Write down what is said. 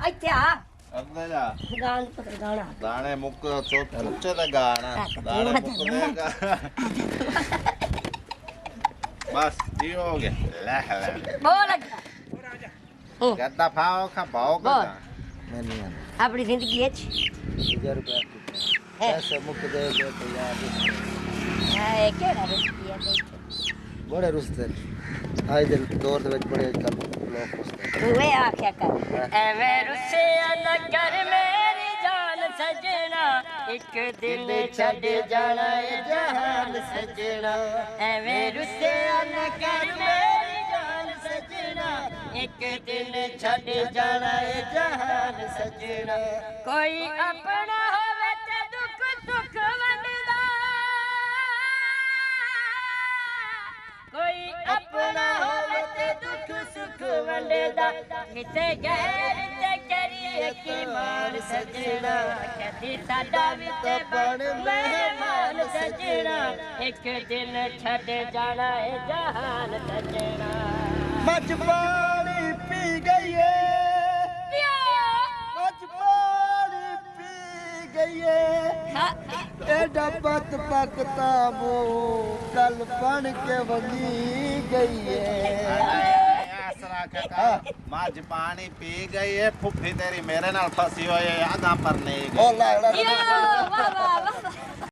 ਇੱਥੇ ਆ ਅੱਧੇ ਜਾ ਗਾਣ ਪਕੜ ਗਾਣਾ ਦਾਣੇ ਮੁੱਕ ਚੋਚੇ ਦਾ ਗਾਣਾ ਦਾਣੇ ਮੁੱਕ ਦੇਗਾ ਬਸ ਇਹ ਹੋ ਗਿਆ ਲੈ ਲੈ ਬੋਲ ਗੱਦਾ ਫਾਓ ਖਾ ਪਾਓ ਬੋਲ। ਮੈਂ ਨਹੀਂ ਆਂਦਾ ਆਪਣੀ ਜ਼ਿੰਦਗੀ ਵਿੱਚ 1000 ਰੁਪਏ ਪੈਸੇ ਮੁੱਕ ਦੇ ਦੇ ਤੇ ਯਾਰ ਹਾਏ ਕਿਹੜਾ ਰੁਪਈਆ ਦੇ ਬੜੇ ਰੁਸਤੇ ਆਏ ਦਿਨ ਦੌਰ ਦੇ ਵਿੱਚ ਬੜੇ ਕੱਲ ਲੋਕ ਰੁਸਤੇ ਤੂੰ ਇਹ ਆਖਿਆ ਕਰ ਐਵੇਂ ਰੁੱਸਿਆ ਨਾ ਕਰ ਮੇਰੀ ਜਾਨ ਸਜਣਾ ਇੱਕ ਦਿਨ ਛੱਡ ਜਾਣਾ ਏ ਜਹਾਨ ਸਜਣਾ ਐਵੇਂ ਰੁੱਸਿਆ ਨਾ ਕਰ ਮੇਰੀ ਜਾਨ ਸਜਣਾ ਇੱਕ ਦਿਨ ਛੱਡ ਜਾਣਾ ਏ ਜਹਾਨ ਸਜਣਾ ਕੋਈ ਆਪਣਾ ਹੋਵੇ ਤੇ ਦੁੱਖ ਸੁੱਖ ਵੰਡਦਾ ਕੋਈ ਆਪਣਾ ਹੋਵੇ ਤੇ ਦੁੱਖ ਸੁੱਖ ਵੰਡਦਾ ਕਿਸੇ ਗੈਰ ਤੇ ਕਰੀਏ ਕੀ ਮਾਨ ਸਜਣਾ ਕਦੀ ਸਾਡਾ ਵੀ ਤੇ ਬਣ ਮਹਿਮਾਨ ਸਜਣਾ ਇੱਕ ਦਿਨ ਛੱਡ ਜਾਣਾ ਏ ਜਹਾਨ ਸਜਣਾ ਮੱਝ ਪਾਣੀ ਪੀ ਗਈ ਏ ਮੱਝ ਪਾਣੀ ਪੀ ਗਈ ਏ ਐਡਾ ਪਤ ਪਕਤਾ ਮੋ ਕਲ ਬਣ ਕੇ ਵਗੀ ਗਈ ਏ ਆਸਰਾ ਕਾ ਮੱਝ ਪਾਣੀ ਪੀ ਗਈ ਏ ਫੁੱਫੀ ਤੇਰੀ ਮੇਰੇ ਨਾਲ ਫਸੀ ਹੋਈ ਏ ਆਗਾ ਪਰ ਨਹੀਂ ਗਈ ਵਾਹ ਵਾਹ ਵਾਹ